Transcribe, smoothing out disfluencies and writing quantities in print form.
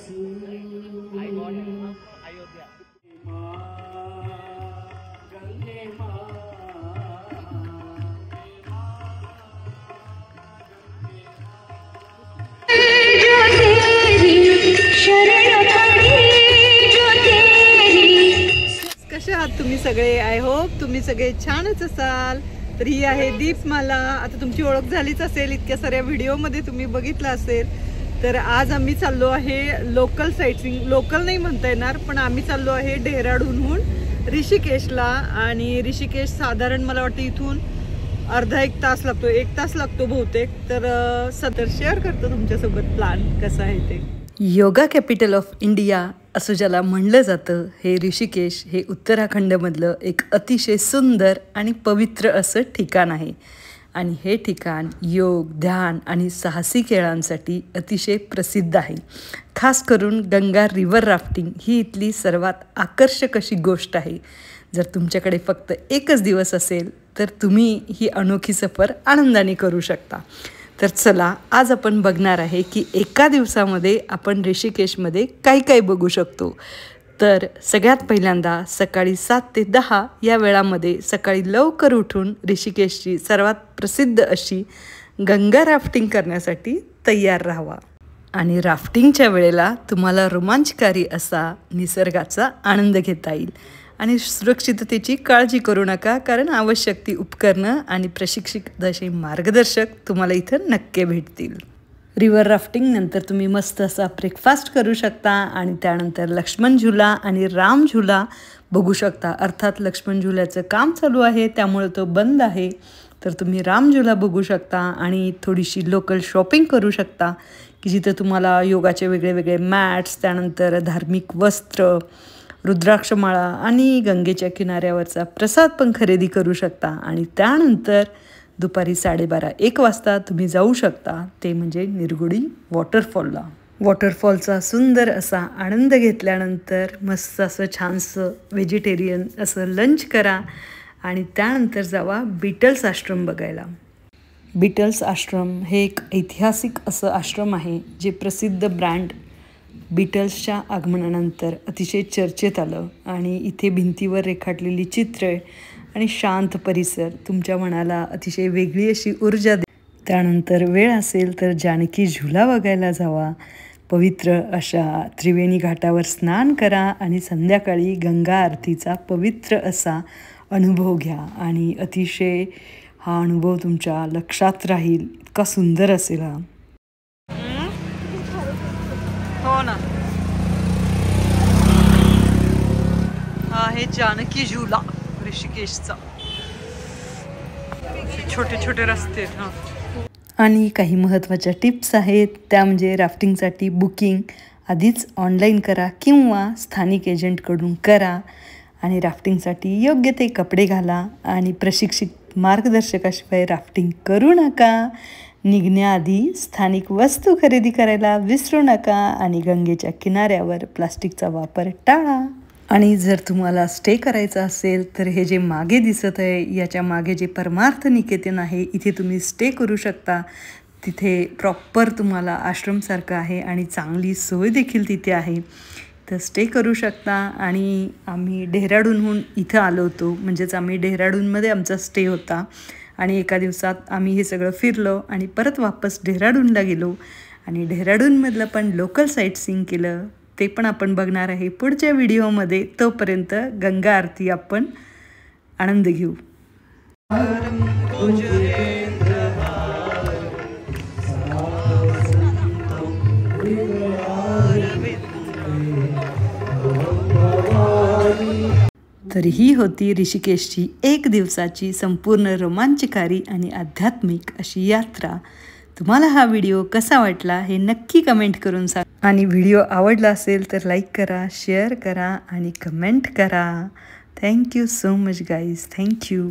कसे आहात तुम्ही सगळे? आय होप तुम्ही सगळे छानच असाल. तर ही आहे दीपमाला. आता तुमची ओळख झालीच असेल, इतक्या साऱ्या व्हिडिओमध्ये तुम्ही बघितलं असेल. तर आज आम्ही चाललो आहे लोकल साईटसिंग. लोकल नाही म्हणता येणार, पण आम्ही चाललो आहे डेहराडूनहून ऋषिकेशला. आणि ऋषिकेश साधारण मला वाटतं इथून अर्धा एक तास लागतो, 1 तास लागतो बहुतेक. तर सदर शेअर करतो तुमच्यासोबत प्लॅन कसा आहे ते. योगा कॅपिटल ऑफ इंडिया असं ज्याला म्हणलं जातं, हे ऋषिकेश हे उत्तराखंडमधलं एक अतिशय सुंदर आणि पवित्र असं ठिकाण आहे. आणि हे ठिकाण योग, ध्यान आणि साहसी खेळांसाठी अतिशय प्रसिद्ध आहे. खास करून गंगा रिव्हर राफ्टिंग ही इथली सर्वात आकर्षक अशी गोष्ट आहे. जर तुमच्याकडे फक्त 1च दिवस असेल तर तुम्ही ही अनोखी सफर आनंदाने करू शकता. तर चला, आज आपण बघणार आहे की एका दिवसामध्ये आपण ऋषिकेशमध्ये काय काय बघू शकतो. तर सगळ्यात पहिल्यांदा सकाळी 7 ते 10 या वेळामध्ये सकाळी लवकर उठून ऋषिकेशची सर्वात प्रसिद्ध अशी गंगा राफ्टिंग करण्यासाठी तयार राहावा. आणि राफ्टिंगच्या वेळेला तुम्हाला रोमांचकारी असा निसर्गाचा आनंद घेता येईल. आणि सुरक्षिततेची काळजी करू नका, कारण आवश्यक ती उपकरणं आणि प्रशिक्षित असे मार्गदर्शक तुम्हाला इथं नक्की भेटतील. रिव्हर राफ्टिंग नंतर तुम्ही मस्त असा ब्रेकफास्ट करू शकता आणि त्यानंतर लक्ष्मण झुला आणि राम झुला बघू शकता. अर्थात लक्ष्मण झुल्याचं काम चालू आहे त्यामुळे तो बंद आहे. तर तुम्ही राम झुला बघू शकता आणि थोडीशी लोकल शॉपिंग करू शकता की जिथं तुम्हाला योगाचे वेगळे वेगळे मॅट्स, त्यानंतर धार्मिक वस्त्र, रुद्राक्षमाळा आणि गंगेच्या किनाऱ्यावरचा प्रसाद पण खरेदी करू शकता. आणि त्यानंतर दुपारी 12:30-1 वाजता तुम्ही जाऊ शकता, ते म्हणजे निरगुडी वॉटरफॉलला. वॉटरफॉलचा सुंदर असा आनंद घेतल्यानंतर मस्त असं छानसं व्हेजिटेरियन असं लंच करा आणि त्यानंतर जावा बीटल्स आश्रम बघायला. बीटल्स आश्रम हे एक ऐतिहासिक असं आश्रम आहे जे प्रसिद्ध ब्रँड बीटल्सच्या आगमनानंतर अतिशय चर्चेत आलं. आणि इथे भिंतीवर रेखाटलेली चित्रे आणि शांत परिसर तुमच्या मनाला अतिशय वेगळी अशी ऊर्जा दे. त्यानंतर वेळ असेल तर जानकी झुला बघायला जावा. पवित्र अशा त्रिवेणी घाटावर स्नान करा आणि संध्याकाळी गंगा आरतीचा पवित्र असा अनुभव घ्या. आणि अतिशय हा अनुभव तुमच्या लक्षात राहील, इतका सुंदर असेल हा. हो ना, हा आहे जानकी झुला ऋषिकेशचा. छोटे छोटे रस्ते आहेत. हां, आणि काही महत्त्वाच्या टिप्स आहेत त्या म्हणजे राफ्टिंगसाठी बुकिंग आधीच ऑनलाईन करा किंवा स्थानिक एजंटकडून करा. आणि राफ्टिंगसाठी योग्य ते कपडे घाला आणि प्रशिक्षित मार्गदर्शकाशिवाय राफ्टिंग करू नका. निघण्याआधी स्थानिक वस्तू खरेदी करायला विसरू नका आणि गंगेच्या किनाऱ्यावर प्लास्टिकचा वापर टाळा. आणि जर तुम्हाला स्टे करायचा असेल तर हे जे मागे दिसत आहे याच्या मागे जे परमार्थ निकेतन आहे, इथे तुम्ही स्टे करू शकता. तिथे प्रॉपर तुम्हाला आश्रमसारखं आहे आणि चांगली सोय देखील तिथे आहे, तर स्टे करू शकता. आणि आम्ही डेहराडूनहून इथं आलो होतो, म्हणजेच आम्ही डेहराडूनमध्ये आमचा स्टे होता. आणि एका दिवसात आम्ही हे सगळं फिरलो आणि परत वापस डेहराडूनला गेलो आणि डेहराडूनमधलं पण लोकल साईटसीइंग केलं. ते पण आपण बघणार आहे पुढच्या व्हिडिओमध्ये. तोपर्यंत गंगा आरती आपण आनंद घेऊ. तर ही होती ऋषिकेशची 1 दिवसाची संपूर्ण रोमांचकारी आणि आध्यात्मिक अशी यात्रा. तुम्हाला हा व्हिडिओ कसा वाटला हे नक्की कमेंट करून सांगा. आणि व्हिडिओ आवडला असेल तर लाईक करा, शेअर करा आणि कमेंट करा. Thank you so much guys. Thank you.